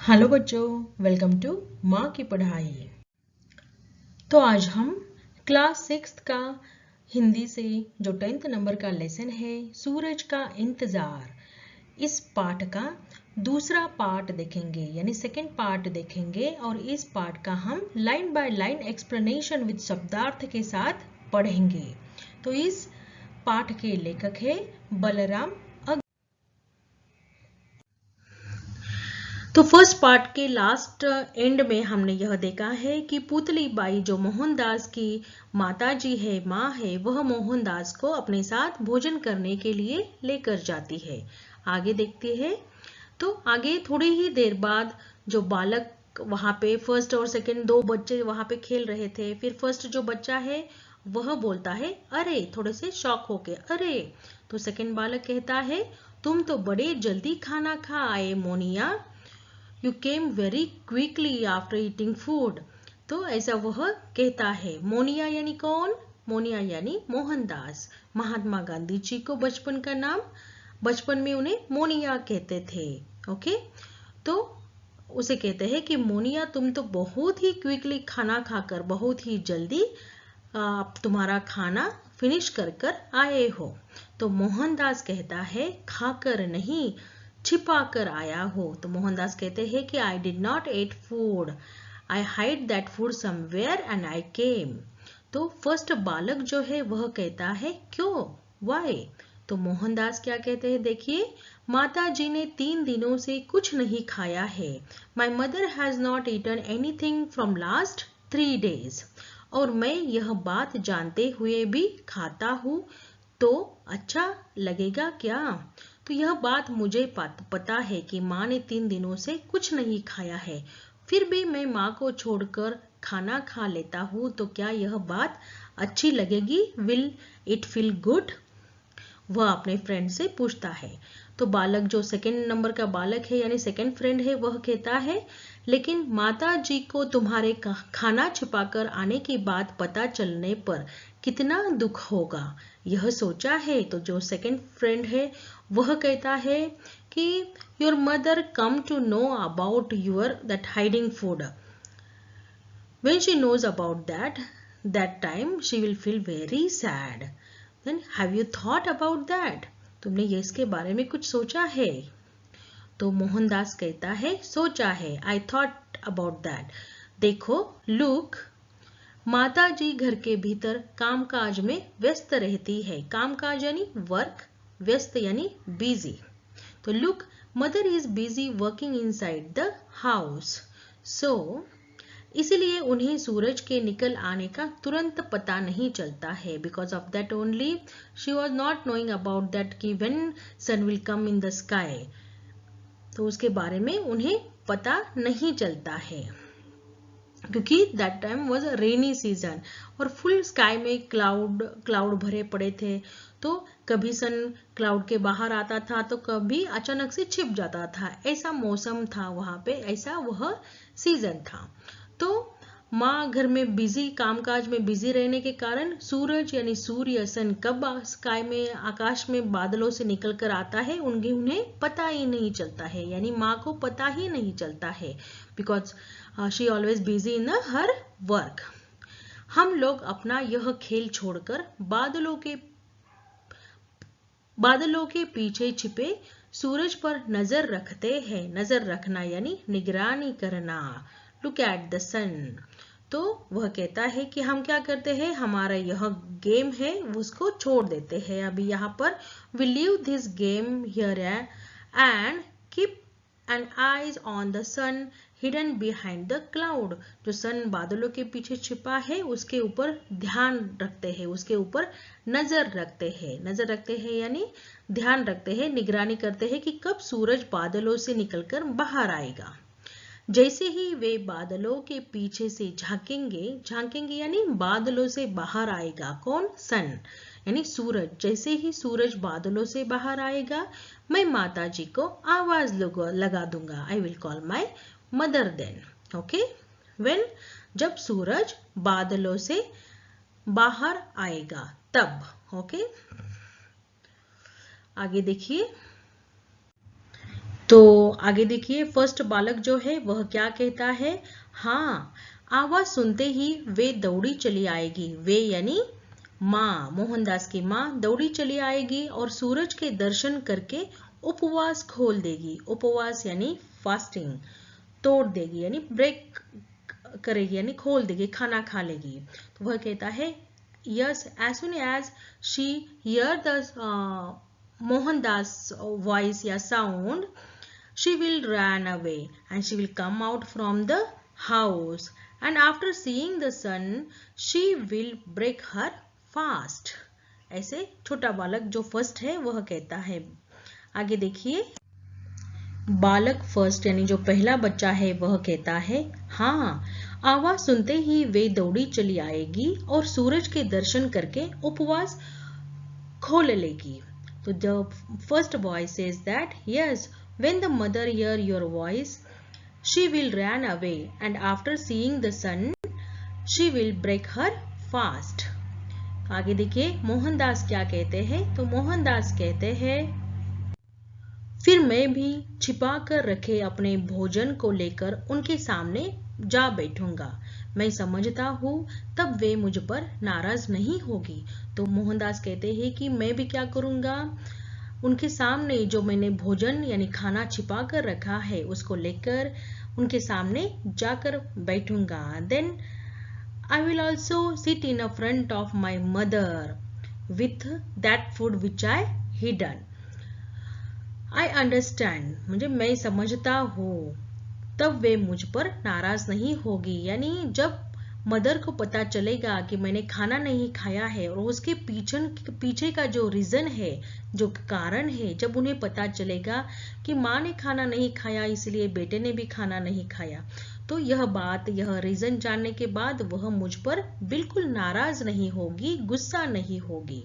Hello बच्चों, welcome to माँ की पढ़ाई। तो आज हम क्लास 6 का हिंदी से जो 10th नंबर का लेसन है सूरज का इंतजार, इस पाठ का दूसरा पार्ट देखेंगे यानी सेकंड पार्ट देखेंगे और इस पार्ट का हम line by line explanation with शब्दार्थ के साथ पढ़ेंगे। तो इस पाठ के लेखक है बलराम। तो फर्स्ट पार्ट के लास्ट एंड में हमने यह देखा है कि पुतली बाई जो मोहनदास की माता जी है, माँ है, वह मोहनदास को अपने साथ भोजन करने के लिए लेकर जाती है। आगे देखते हैं। तो आगे थोड़ी ही देर बाद जो बालक वहां पे फर्स्ट और सेकंड दो बच्चे वहां पे खेल रहे थे, फिर फर्स्ट जो बच्चा है वह बोलता है अरे, थोड़े से शॉक होके अरे। तो सेकंड बालक कहता है तुम तो बड़े जल्दी खाना खा आए Moniya, You came very quickly after eating food। तो ऐसा वह कहता है। मोनिया यानी कौन? मोनिया यानी मोहनदास। महात्मा गांधी जी को बचपन का नाम, बचपन में उन्हें मोनिया कहते थे। ओके, तो उसे कहते हैं कि मोनिया तुम तो बहुत ही क्विकली खाना खाकर, बहुत ही जल्दी आप तुम्हारा खाना फिनिश कर कर आए हो। तो मोहनदास कहता है खाकर नहीं, छिपा कर आया हो। तो मोहनदास कहते हैं कि I did not eat food, I hide that food somewhere and I came. तो फर्स्ट बालक जो है वह कहता है क्यों, वाई। तो मोहनदास क्या कहते हैं, देखिए, माता जी ने 3 दिनों से कुछ नहीं खाया है। My mother has not eaten anything from last 3 days। और मैं यह बात जानते हुए भी खाता हूँ तो अच्छा लगेगा क्या? तो यह बात मुझे पता है कि माँ ने 3 दिनों से कुछ नहीं खाया है, फिर भी मैं माँ को छोड़कर खाना खा लेता हूँ, तो क्या यह बात अच्छी लगेगी? Will it feel good? वह अपने फ्रेंड से पूछता है। तो बालक जो सेकंड नंबर का बालक है यानी सेकंड फ्रेंड है, वह कहता है लेकिन माता जी को तुम्हारे खाना छिपाकर आने की बात पता चलने पर कितना दुख होगा, यह सोचा है? तो जो सेकंड फ्रेंड है वह कहता है कि your mother come to know about your that hiding food, when she knows about that time she will feel very sad। Then have you thought about that? तुमने ये इसके बारे में कुछ सोचा है? तो मोहनदास कहता है सोचा है, I thought about that। देखो, लुक, माता जी घर के भीतर कामकाज में व्यस्त रहती है। कामकाज यानी वर्क, व्यस्त यानी बिजी। तो look, mother is busy working inside the house, so इसलिए उन्हें सूरज के निकल आने का तुरंत पता नहीं चलता है। Because of that only she was not knowing about that कि when sun will come in the sky. तो उसके बारे में उन्हें पता नहीं चलता है क्योंकि that time was rainy season और फुल स्काई में क्लाउड भरे पड़े थे। तो कभी सन क्लाउड के बाहर आता था तो कभी अचानक से छिप जाता था, ऐसा मौसम था वहां पे, ऐसा वह सीजन था। तो माँ घर में बिजी, कामकाज में बिजी रहने के कारण सूरज यानी सूर्य, सन कब स्काई में, आकाश में बादलों से निकल कर आता है उन्हें पता ही नहीं चलता है, यानी माँ को पता ही नहीं चलता है। Because she always busy in her work. हम लोग अपना यह खेल छोड़कर बादलों के पीछे छिपे सूरज पर नजर रखते हैं। नजर रखना यानी निगरानी करना। लुक एट द सन। तो वह कहता है कि हम क्या करते हैं, हमारा यह गेम है उसको छोड़ देते हैं अभी यहाँ पर। We leave this game here and keep an eyes on the sun hidden behind the cloud. जो सन बादलों के पीछे छिपा है उसके ऊपर ध्यान रखते हैं, उसके ऊपर नजर रखते हैं। नजर रखते हैं यानी ध्यान रखते हैं, निगरानी करते हैं कि कब सूरज बादलों से निकलकर बाहर आएगा। जैसे ही वे बादलों के पीछे से झांकेंगे यानी बादलों से बाहर आएगा कौन, सन यानी सूरज। जैसे ही सूरज बादलों से बाहर आएगा मैं माता जी को आवाज लगा दूंगा। I will call my mother then. Okay, when, जब सूरज बादलों से बाहर आएगा तब। ओके, आगे देखिए। तो आगे देखिए, फर्स्ट बालक जो है वह क्या कहता है? हाँ, आवाज सुनते ही वे दौड़ी चली आएगी। वे यानी माँ, मोहनदास की माँ दौड़ी चली आएगी और सूरज के दर्शन करके उपवास खोल देगी। उपवास यानी फास्टिंग, तोड़ देगी यानी ब्रेक करेगी यानी खोल देगी, खाना खा लेगी। तो वह कहता है yes, as soon as she hear the Mohandas voice या sound, she will run away and she will come out from the house, and after seeing the sun she will break her fast. ऐसे छोटा बालक जो first है वह कहता है। आगे देखिए, बालक फर्स्ट यानी जो पहला बच्चा है वह कहता है हाँ, आवाज सुनते ही वे दौड़ी चली आएगी और सूरज के दर्शन करके उपवास खोल लेगी। So the first boy says that yes, when the mother hear your voice, she will run away, and after seeing the sun, she will break her fast. आगे देखिए मोहनदास क्या कहते हैं? तो मोहनदास कहते हैं फिर मैं भी छिपा कर रखे अपने भोजन को लेकर उनके सामने जा बैठूंगा। मैं समझता हूँ तब वे मुझ पर नाराज नहीं होगी। तो मोहनदास कहते हैं कि मैं भी क्या करूंगा, उनके सामने जो मैंने भोजन यानी खाना छिपा कर रखा है उसको लेकर उनके सामने जाकर बैठूंगा। Then I will also sit in front of my mother with that food which I hidden. I understand, मुझे मैं समझता हूँ तब वे मुझ पर नाराज नहीं होगी। यानी जब मदर को पता चलेगा कि मैंने खाना नहीं खाया है और उसके पीछे का जो रीजन है, जो कारण है, जब उन्हें पता चलेगा कि माँ ने खाना नहीं खाया इसलिए बेटे ने भी खाना नहीं खाया, तो यह बात, यह रीजन जानने के बाद वह मुझ पर बिल्कुल नाराज नहीं होगी, गुस्सा नहीं होगी।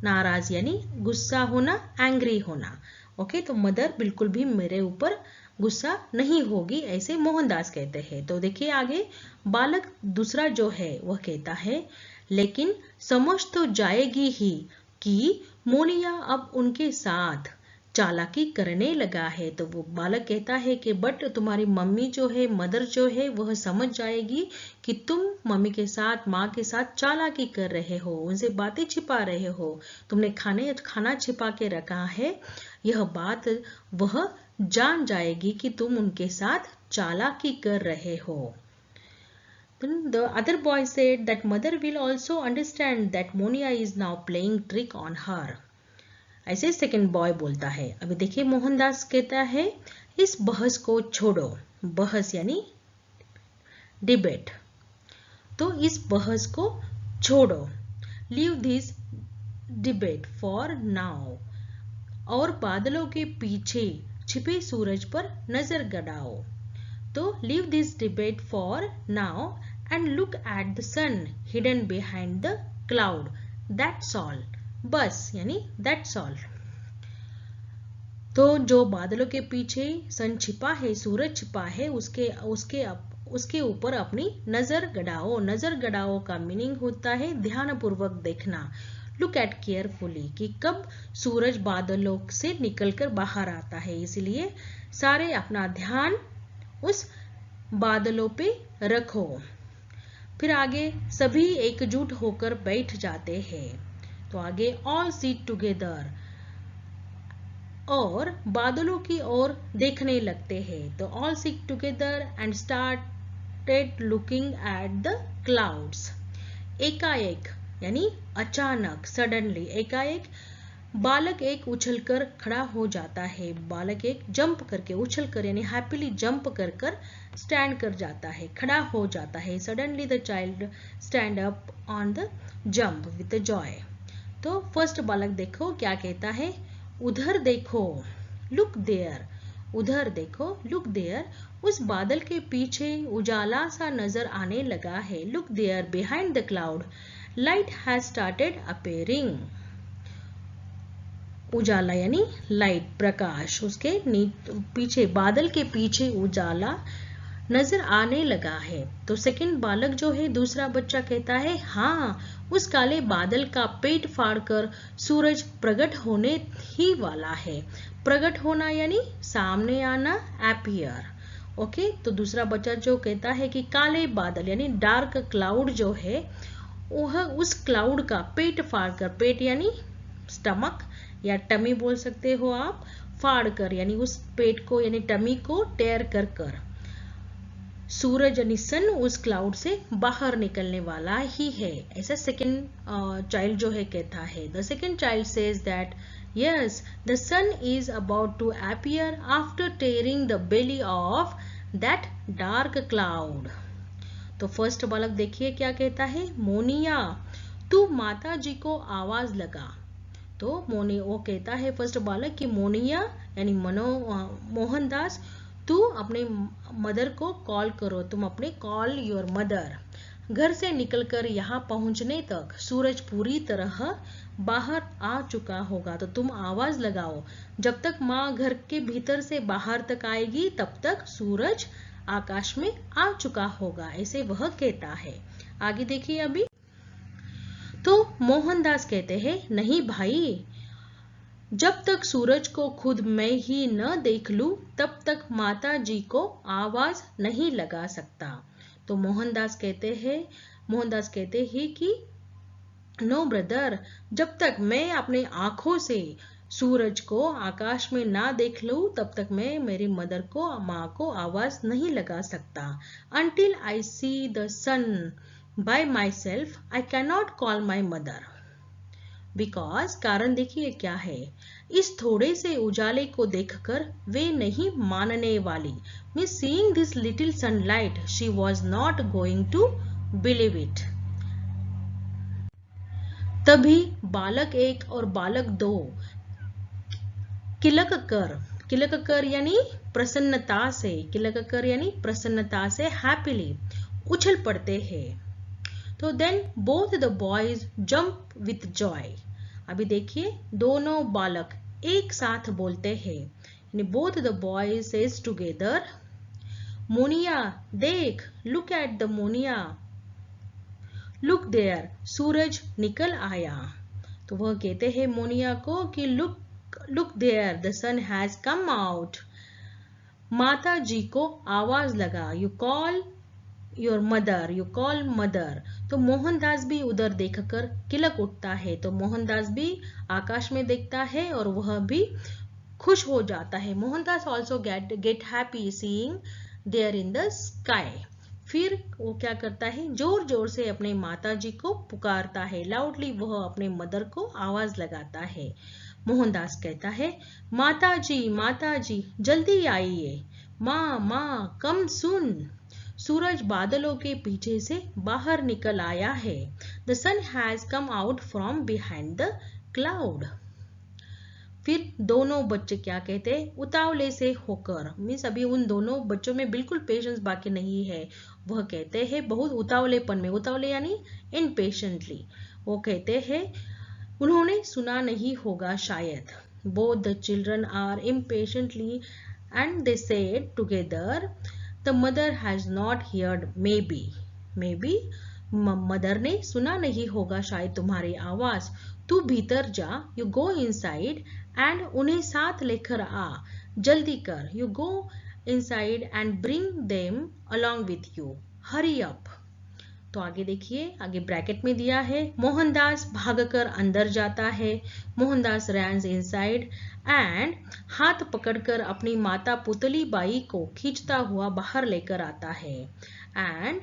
नाराज यानी गुस्सा होना, एंग्री होना। ओके, तो मदर बिल्कुल भी मेरे ऊपर गुस्सा नहीं होगी, ऐसे मोहनदास कहते हैं। तो देखिए आगे बालक दूसरा जो है वह कहता है लेकिन समझ तो जाएगी ही कि मोनिया अब उनके साथ चालाकी करने लगा है। तो वो बालक कहता है कि बट तुम्हारी मम्मी जो है, मदर जो है, वह समझ जाएगी कि तुम मम्मी के साथ, माँ के साथ चालाकी कर रहे हो, उनसे बातें छिपा रहे हो, तुमने खाना छिपा के रखा है, यह बात वह जान जाएगी कि तुम उनके साथ चालाकी कर रहे हो। Then the other boy said that mother will also understand that Monia is now playing trick on her. ऐसे सेकंड बॉय बोलता है। अभी देखिए मोहनदास कहता है इस बहस को छोड़ो। बहस यानी डिबेट। तो इस बहस को छोड़ो, leave this debate for now, और बादलों के पीछे छिपे सूरज पर नजर गड़ाओ। तो leave this debate for now and look at the sun hidden behind the cloud, that's all. बस यानी दैट्स ऑल। तो जो बादलों के पीछे सन छिपा है, सूरज छिपा है, उसके ऊपर अपनी नजर गड़ाओ। नजर गड़ाओ का मीनिंग होता है ध्यानपूर्वक देखना। लुक एट केयरफुली, कि कब सूरज बादलों से निकलकर बाहर आता है, इसलिए सारे अपना ध्यान उस बादलों पे रखो। फिर आगे सभी एकजुट होकर बैठ जाते हैं। तो आगे ऑल सीट टुगेदर, और बादलों की ओर देखने लगते हैं। तो all seat together and started looking at the clouds. एकाएक यानी अचानक, सडनली, एकाएक बालक एक उछलकर खड़ा हो जाता है। बालक एक जंप करके, उछलकर यानी हैप्पीली जंप कर स्टैंड कर जाता है, खड़ा हो जाता है। Suddenly the child stand up on the jump with Joy. तो फर्स्ट बालक देखो क्या कहता है, उधर देखो, लुक देयर, उधर देखो, लुक देयर, उस बादल के पीछे उजाला सा नजर आने लगा है। Look there behind the cloud light has started appearing. उजाला यानी लाइट, प्रकाश, उसके पीछे, बादल के पीछे उजाला नजर आने लगा है। तो सेकंड बालक जो है, दूसरा बच्चा कहता है हाँ, उस काले बादल का पेट फाड़कर सूरज प्रकट होने ही वाला है। प्रकट होना यानी सामने आना, अपीयर। ओके, तो दूसरा बच्चा जो कहता है कि काले बादल यानी डार्क क्लाउड जो है, वह उस क्लाउड का पेट फाड़कर, पेट यानी स्टमक या टमी बोल सकते हो आप, फाड़कर यानी उस पेट को यानी टमी को टेयर कर कर सूरज यानी सन उस क्लाउड से बाहर निकलने वाला ही है। ऐसा सेकंड चाइल्ड जो है कहता है। The second child says that yes, the sun is about to appear after tearing the belly of that dark cloud. तो फर्स्ट बालक देखिए क्या कहता है, मोनिया तू माता जी को आवाज लगा। तो वो कहता है फर्स्ट बालक कि मोनिया यानी मोहनदास, तू अपने मदर को कॉल करो, तुम अपने कॉल योर मदर। घर से निकलकर यहाँ पहुंचने तक सूरज पूरी तरह बाहर आ चुका होगा, तो तुम आवाज लगाओ। जब तक माँ घर के भीतर से बाहर तक आएगी तब तक सूरज आकाश में आ चुका होगा, ऐसे वह कहता है। आगे देखिए अभी। तो मोहनदास कहते हैं नहीं भाई, जब तक सूरज को खुद मैं ही न देख लूं तब तक माता जी को आवाज नहीं लगा सकता। तो मोहनदास कहते हैं कि नो ब्रदर, जब तक मैं अपने आंखों से सूरज को आकाश में ना देख लूं तब तक मैं मेरी मदर को, माँ को आवाज नहीं लगा सकता। Until I see the sun by myself, I cannot call my mother. Because कारण देखिए क्या है, इस थोड़े से उजाले को देखकर वे नहीं मानने वाली। Miss seeing this little sunlight, she was not going to believe it. तभी बालक 1 और बालक 2 किलक कर यानी प्रसन्नता से हैप्पीली उछल पड़ते हैं। तो then both the boys jump with joy. अभी देखिए दोनों बालक एक साथ बोलते हैं, यानी both the boys says together, Monia देख, look at the Monia, look there, सूरज निकल आया। तो वह कहते हैं मोनिया को कि look there, the sun has come out. माता जी को आवाज लगा, you call your mother, you call mother. तो मोहनदास भी उधर देखकर किलक उठता है। तो मोहनदास भी आकाश में देखता है और वह भी खुश हो जाता है। Mohandas also get happy seeing there in the sky. फिर वो क्या करता है, जोर जोर से अपने माता जी को पुकारता है। लाउडली वह अपने मदर को आवाज लगाता है। मोहनदास कहता है, माता जी जल्दी आइए, माँ माँ कम सुन, सूरज बादलों के पीछे से बाहर निकल आया है। The sun has come out from behind the cloud. फिर दोनों बच्चे क्या कहते हैं, उतावले से होकर, मीन्स अभी उन दोनों बच्चों में बिल्कुल पेशेंस बाकी नहीं है। वह कहते हैं बहुत उतावलेपन में, उतावले यानी इनपेशेंटली, वो कहते हैं उन्होंने सुना नहीं होगा शायद। Both the children are impatiently and they said together, the mother has not heard, maybe mother ने सुना नहीं होगा शायद तुम्हारी आवाज। तू भीतर जा, यू गो इनसाइड एंड उन्हें साथ लेकर आ, जल्दी कर, you go inside and bring them along with you, hurry up. तो आगे देखिए, आगे ब्रैकेट में दिया है, मोहनदास भागकर अंदर जाता है। मोहनदास रैन्स इनसाइड एंड हाथ पकड़कर अपनी माता पुतली बाई को खींचता हुआ बाहर लेकर आता है। And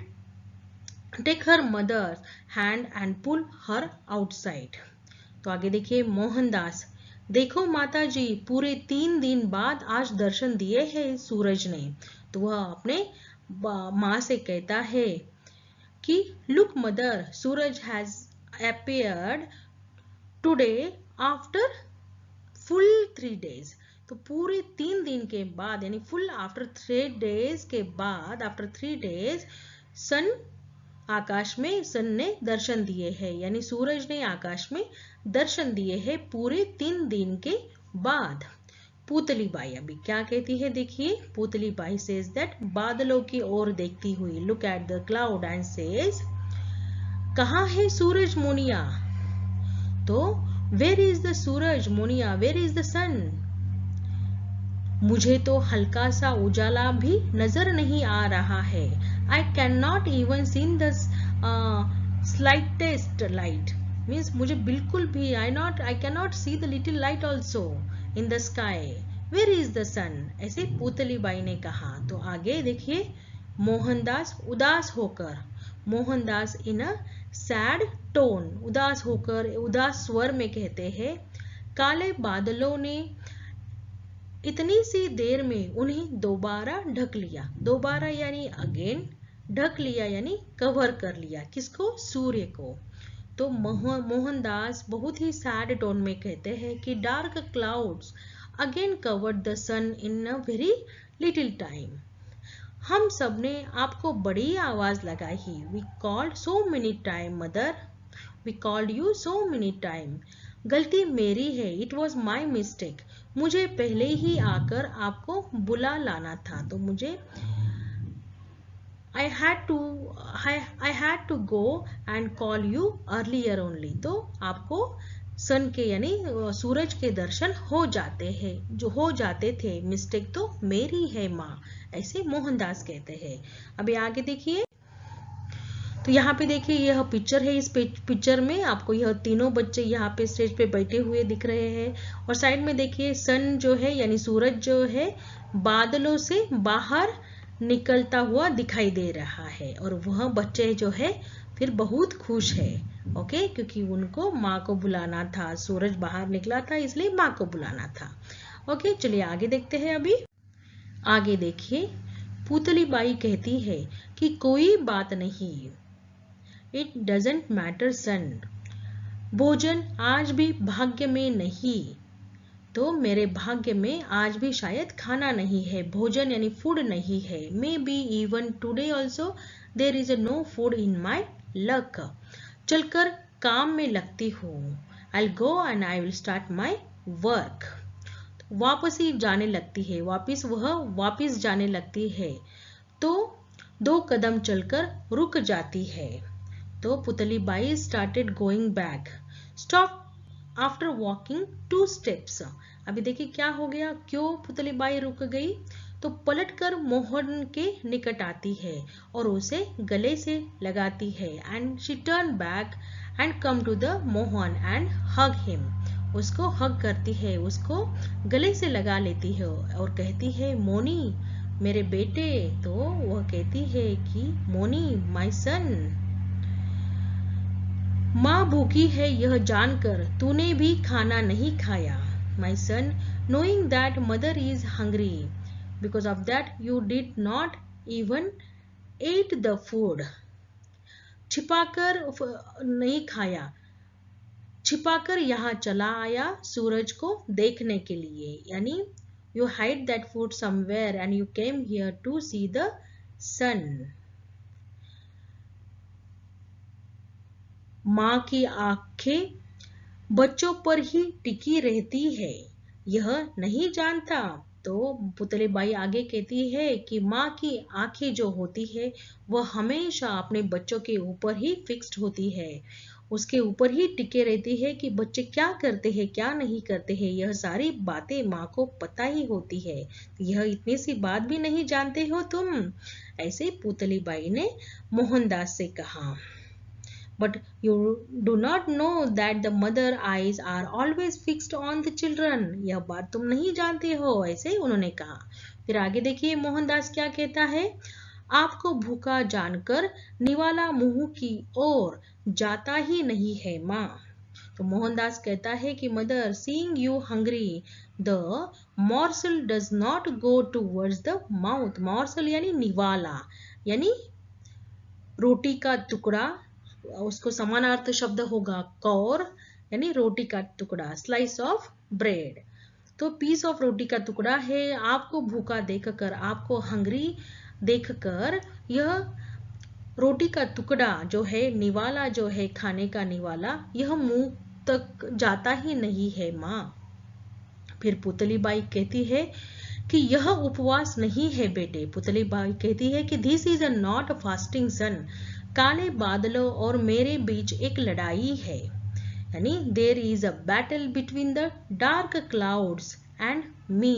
take her mother hand and pull her outside. तो आगे देखिए, मोहनदास, देखो माता जी, पूरे 3 दिन बाद आज दर्शन दिए हैं सूरज ने। तो वह अपने माँ से कहता है कि look mother, Suraj has appeared today after full 3 days। तो पूरे 3 दिन के बाद यानी फुल आफ्टर 3 days के बाद, आफ्टर 3 days सन आकाश में, सन ने दर्शन दिए हैं, यानी सूरज ने आकाश में दर्शन दिए हैं पूरे 3 दिन के बाद। पुतली बाई अभी क्या कहती है, देखिए पुतली बाई सेज दैट, बादलों की ओर देखती हुई, look at the cloud and says, कहाँ है सूरज मोनिया? तो where is the suraj Monia, where is the sun? मुझे तो हल्का सा उजाला भी नजर नहीं आ रहा है। I can not even seen the slightest light, means मुझे बिल्कुल भी I can not see the little light also in the sky, where is the sun? ऐसे पुतली बाई ने कहा। तो आगे देखिए, मोहनदास उदास होकर, मोहनदास इन अ सैड टोन, उदास होकर, उदास स्वर में कहते हैं, काले बादलों ने इतनी सी देर में उन्हें दोबारा ढक लिया। दोबारा यानी अगेन, ढक लिया यानी कवर कर लिया, किसको? सूर्य को। तो मोहनदास बहुत ही सैड टोन में कहते हैं कि dark clouds again covered the sun in a very little time. हम सब ने आपको बड़ी आवाज लगाई। We called so many time mother, we called you so many time. गलती मेरी है, इट वॉज माई मिस्टेक। मुझे पहले ही आकर आपको बुला लाना था। तो मुझे I had to go and call you earlier only। तो आपको सन के यानी सूरज के दर्शन हो जाते हैं, जो हो जाते थे, मिस्टेक तो मेरी है माँ, ऐसे मोहनदास कहते हैं। अभी आगे देखिए, तो यहाँ पे देखिए यह पिक्चर है। इस पिक्चर में आपको यह तीनों बच्चे यहाँ पे स्टेज पे बैठे हुए दिख रहे हैं और साइड में देखिए सन जो है यानी सूरज जो है बादलों से बाहर निकलता हुआ दिखाई दे रहा है और वह बच्चे जो है फिर बहुत खुश है, ओके, क्योंकि उनको माँ को बुलाना था, सूरज बाहर निकला था इसलिए माँ को बुलाना था। ओके, चलिए आगे देखते हैं। अभी आगे देखिए, पुतली बाई कहती है कि कोई बात नहीं, इट डजेंट मैटर सन, भोजन आज भी भाग्य में नहीं। तो मेरे भाग्य में आज भी शायद खाना नहीं है, भोजन यानी फूड नहीं है। Maybe even today also there is no food in my luck. चलकर काम में लगती हूँ, I will go and I will start my work. वापस ही जाने लगती है, वापिस जाने लगती है। तो 2 कदम चलकर रुक जाती है। तो Putli Bai started going back, stop after walking 2 steps। अभी देखिए क्या हो गया, क्यों पुतली बाई रुक गई? तो पलटकर मोहन के निकट आती है और उसे गले से लगाती है। And she turn back and come to the Mohan and hug him. उसको हग करती है, उसको गले से लगा लेती है और कहती है, मोनी मेरे बेटे। तो वह कहती है कि मोनी माय सन, माँ भूखी है यह जानकर तूने भी खाना नहीं खाया। My son, knowing that mother is hungry, because of that you did not even ate the food। छिपाकर नहीं खाया, छिपाकर यहाँ चला आया सूरज को देखने के लिए, यानी you hide that food somewhere and you came here to see the sun। माँ की आंखें बच्चों पर ही टिकी रहती है, यह नहीं जानता। तो पुतली बाई आगे कहती है कि माँ की आंखें जो होती है वह हमेशा अपने बच्चों के ऊपर ही फिक्स्ड होती है, उसके ऊपर ही टिके रहती है कि बच्चे क्या करते हैं क्या नहीं करते हैं, यह सारी बातें माँ को पता ही होती है। यह इतनी सी बात भी नहीं जानते हो तुम, ऐसे पुतली बाई ने मोहनदास से कहा। But you do not know that the mother eyes are always fixed on the children। यह बात तुम नहीं जानते हो, ऐसे उन्होंने कहा। फिर आगे देखिए मोहनदास क्या कहता है, आपको भूखा जानकर निवाला मुंह की ओर जाता ही नहीं है माँ। तो मोहनदास कहता है कि mother, seeing you hungry, the morsel does not go towards the mouth। morsel यानी निवाला, यानी रोटी का टुकड़ा, उसको समानार्थ शब्द होगा कौर, यानी रोटी का टुकड़ा, स्लाइस ऑफ ब्रेड। तो पीस ऑफ रोटी का टुकड़ा है। आपको भूखा देखकर, आपको हंग्री देखकर यह रोटी का टुकड़ा जो है, निवाला जो है, खाने का निवाला, यह मुंह तक जाता ही नहीं है माँ। फिर पुतलीबाई कहती है कि यह उपवास नहीं है बेटे। पुतलीबाई कहती है कि this is a not a fasting sun. काले बादलों और मेरे बीच एक लड़ाई है, यानी there is a battle between the dark clouds and me.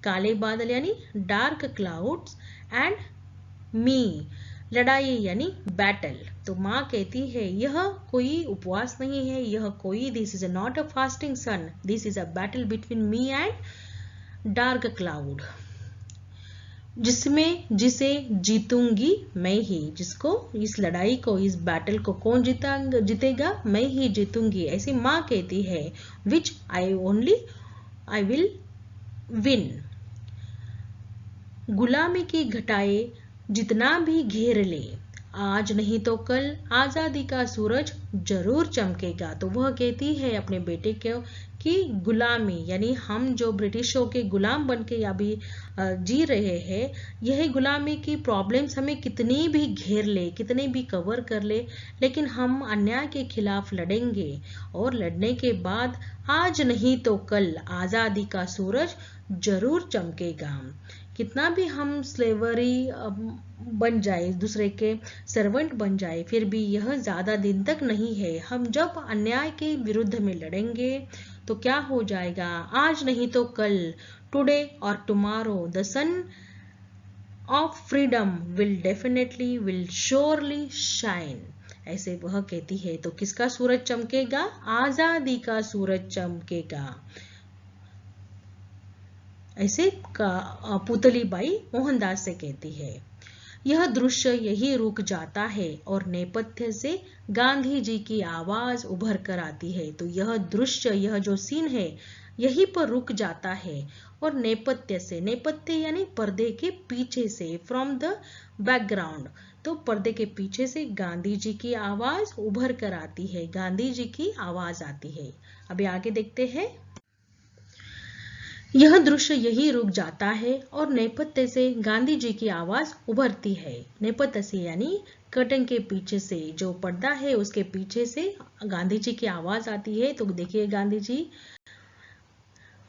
काले बादल यानी डार्क क्लाउड्स एंड मी, लड़ाई यानी बैटल। तो माँ कहती है यह कोई उपवास नहीं है, यह कोई this is not a fasting sun, this is a battle between me and dark cloud, जिसे जीतूंगी मैं ही। जिसको, इस लड़ाई को, इस बैटल को कौन जीतेगा? मैं ही जीतूंगी, ऐसी माँ कहती है। विच आई विल विन। गुलामी की घटाएं जितना भी घेर ले, आज नहीं तो कल आजादी का सूरज जरूर चमकेगा। तो वह कहती है अपने बेटे को कि गुलामी यानी हम जो ब्रिटिशों के गुलाम बन के अभी जी रहे हैं, यह गुलामी की प्रॉब्लम्स हमें कितनी भी घेर ले, कितने भी कवर कर ले, लेकिन हम अन्याय के खिलाफ लड़ेंगे और लड़ने के बाद आज नहीं तो कल आजादी का सूरज जरूर चमकेगा। कितना भी हम स्लेवरी बन जाए, दूसरे के सर्वेंट बन जाए, फिर भी यह ज्यादा दिन तक नहीं है। हम जब अन्याय के विरुद्ध में लड़ेंगे तो क्या हो जाएगा? आज नहीं तो कल, टुडे और tomorrow the son of freedom will surely shine. ऐसे वह कहती है। तो किसका सूरज चमकेगा? आजादी का सूरज चमकेगा, ऐसे पुतलीबाई मोहनदास से कहती है। यह दृश्य यही रुक जाता है और नेपथ्य से गांधी जी की आवाज उभर कर आती है। तो यह दृश्य, यह जो सीन है, यहीं पर रुक जाता है और नेपथ्य से, नेपथ्य यानी पर्दे के पीछे से, फ्रॉम द बैकग्राउंड, तो पर्दे के पीछे से गांधी जी की आवाज उभर कर आती है, गांधी जी की आवाज आती है। अभी आगे देखते हैं। यह दृश्य यही रुक जाता है और नेपथ्य से गांधी जी की आवाज उभरती है। नेपथ्य से यानी कर्टन के पीछे से, जो पर्दा है उसके पीछे से गांधी जी की आवाज आती है। तो देखिए गांधी जी,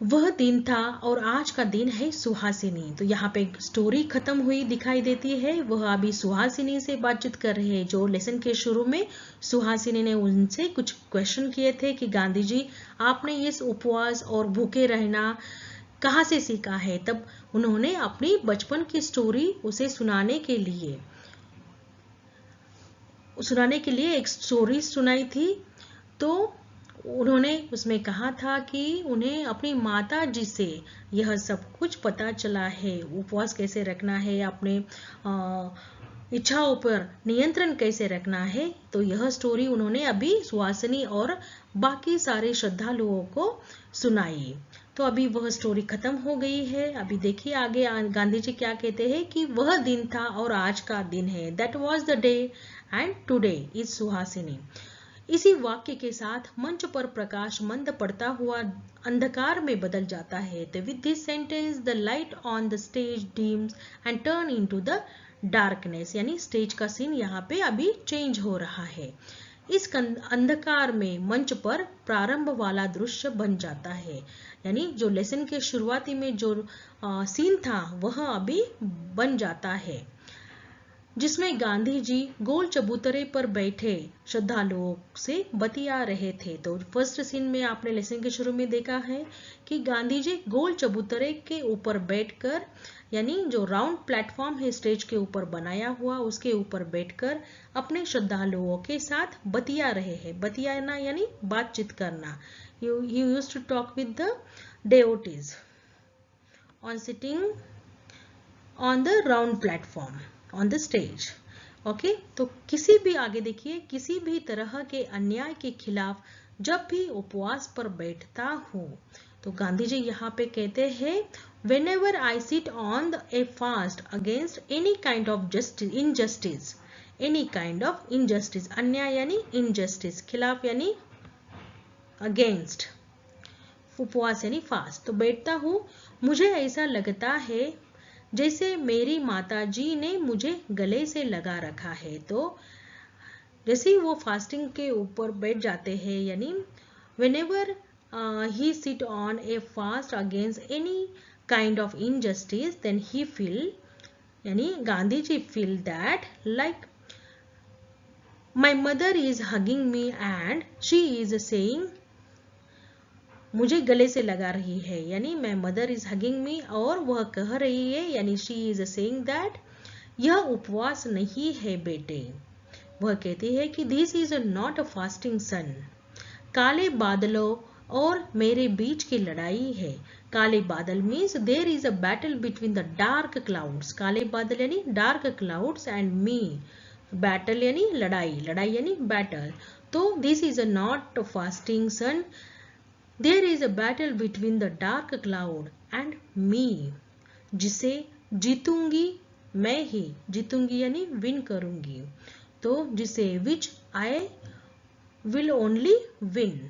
वह दिन था और आज का दिन है सुहासिनी। तो यहाँ पे स्टोरी खत्म हुई दिखाई देती है। वह अभी सुहासिनी से बातचीत कर रहे हैं। जो लेसन के शुरू में सुहासिनी ने उनसे कुछ क्वेश्चन किए थे कि गांधी जी, आपने इस उपवास और भूखे रहना कहाँ से सीखा है? तब उन्होंने अपनी बचपन की स्टोरी उसे सुनाने के लिए एक स्टोरी सुनाई थी। तो उन्होंने उसमें कहा था कि उन्हें अपनी माता जी से यह सब कुछ पता चला है, उपवास कैसे रखना है, अपने इच्छाओं पर नियंत्रण कैसे रखना है। तो यह स्टोरी उन्होंने अभी सुहासिनी और बाकी सारे श्रद्धालुओं को सुनाई। तो अभी वह स्टोरी खत्म हो गई है। अभी देखिए आगे गांधी जी क्या कहते हैं कि वह दिन था और आज का दिन है। That was the day and today is Suhasini. इसी वाक्य के साथ मंच पर प्रकाश मंद पड़ता हुआ अंधकार में बदल जाता है। तो with this sentence the light on the stage deems and turn into the darkness, यानी स्टेज का सीन यहाँ पे अभी चेंज हो रहा है। इस अंधकार में मंच पर प्रारंभ वाला दृश्य बन जाता है, यानी जो लेसन के शुरुआती में जो सीन था वह अभी बन जाता है, जिसमें गांधी जी गोल चबूतरे पर बैठे श्रद्धालुओं से बतिया रहे थे। तो फर्स्ट सीन में आपने लेसन के शुरू में देखा है कि गांधी जी गोल चबूतरे के ऊपर बैठकर, यानी जो राउंड प्लेटफॉर्म है स्टेज के ऊपर बनाया हुआ, उसके ऊपर बैठकर अपने श्रद्धालुओं के साथ बतिया रहे हैं। बतियाना यानी बातचीत करना। He used to talk with the devotees on sitting on the round platform on the stage. Okay, तो किसी भी, आगे देखिए, किसी भी तरह के अन्याय के खिलाफ जब भी उपवास पर बैठता हूँ, तो गांधी जी यहाँ पे कहते हैं whenever I sit on a fast against any kind of injustice, any kind of injustice, अन्याय यानी injustice, खिलाफ यानी against, उपवास यानी फास्ट, तो बैठता हूँ, मुझे ऐसा लगता है जैसे मेरी माता जी ने मुझे गले से लगा रखा है। तो जैसे ही वो फास्टिंग के ऊपर बैठ जाते हैं, यानी whenever he sit on a fast against any kind of injustice, then he feel, यानी Gandhi ji feel that like my mother is hugging me and she is saying, मुझे गले से लगा रही है, यानी my mother is hugging me, और वह कह रही है, यानी she is saying that यह उपवास नहीं है बेटे। वह कहती है कि this is not a fasting sun. काले बादलों और मेरे बीच की लड़ाई है। काले बादल means there is a battle between the dark clouds. काले बादल यानी dark clouds and me, battle यानी लड़ाई, लड़ाई यानी बैटल। तो this is not a fasting sun, there is a battle between the dark cloud and me, जिसे जीतूंगी मैं ही, जीतूंगी यानी विन करूंगी, तो जिसे विच आई विल ओनली विन।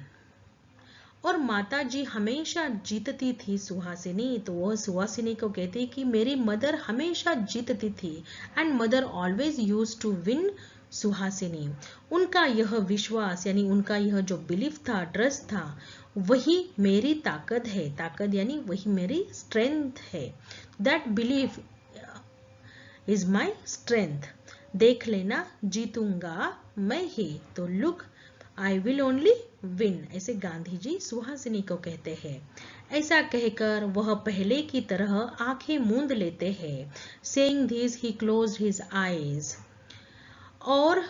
और माता जी हमेशा जीतती थी सुहासिनी, तो वह सुहासिनी को कहती कि मेरी मदर हमेशा जीतती थी, and mother always use to win Suhasini. उनका यह विश्वास यानी उनका यह जो बिलीफ था, ट्रस्ट था, वही मेरी ताकत है। ताकत यानी वही मेरी स्ट्रेंथ है। That belief is my strength. देख लेना जीतूंगा मैं ही, तो look I will only win, ऐसे गांधी जी सुहासिनी को कहते हैं। ऐसा कहकर वह पहले की तरह आंखें मूंद लेते हैं। Saying this he closed his eyes, और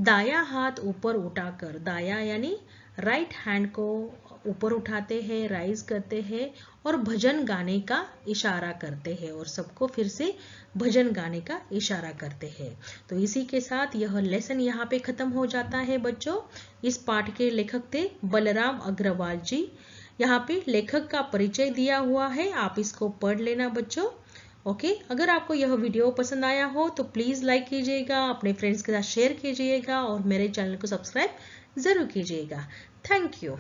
दाया हाथ ऊपर उठाकर, दाया यानी राइट हैंड को ऊपर उठाते हैं, राइज करते हैं और भजन गाने का इशारा करते हैं, और सबको फिर से भजन गाने का इशारा करते हैं। तो इसी के साथ यह लेसन यहाँ पे खत्म हो जाता है बच्चों। इस पाठ के लेखक थे बलराम अग्रवाल जी। यहाँ पे लेखक का परिचय दिया हुआ है, आप इसको पढ़ लेना बच्चों। ओके, अगर आपको यह वीडियो पसंद आया हो तो प्लीज़ लाइक कीजिएगा, अपने फ्रेंड्स के साथ शेयर कीजिएगा और मेरे चैनल को सब्सक्राइब ज़रूर कीजिएगा। Thank you.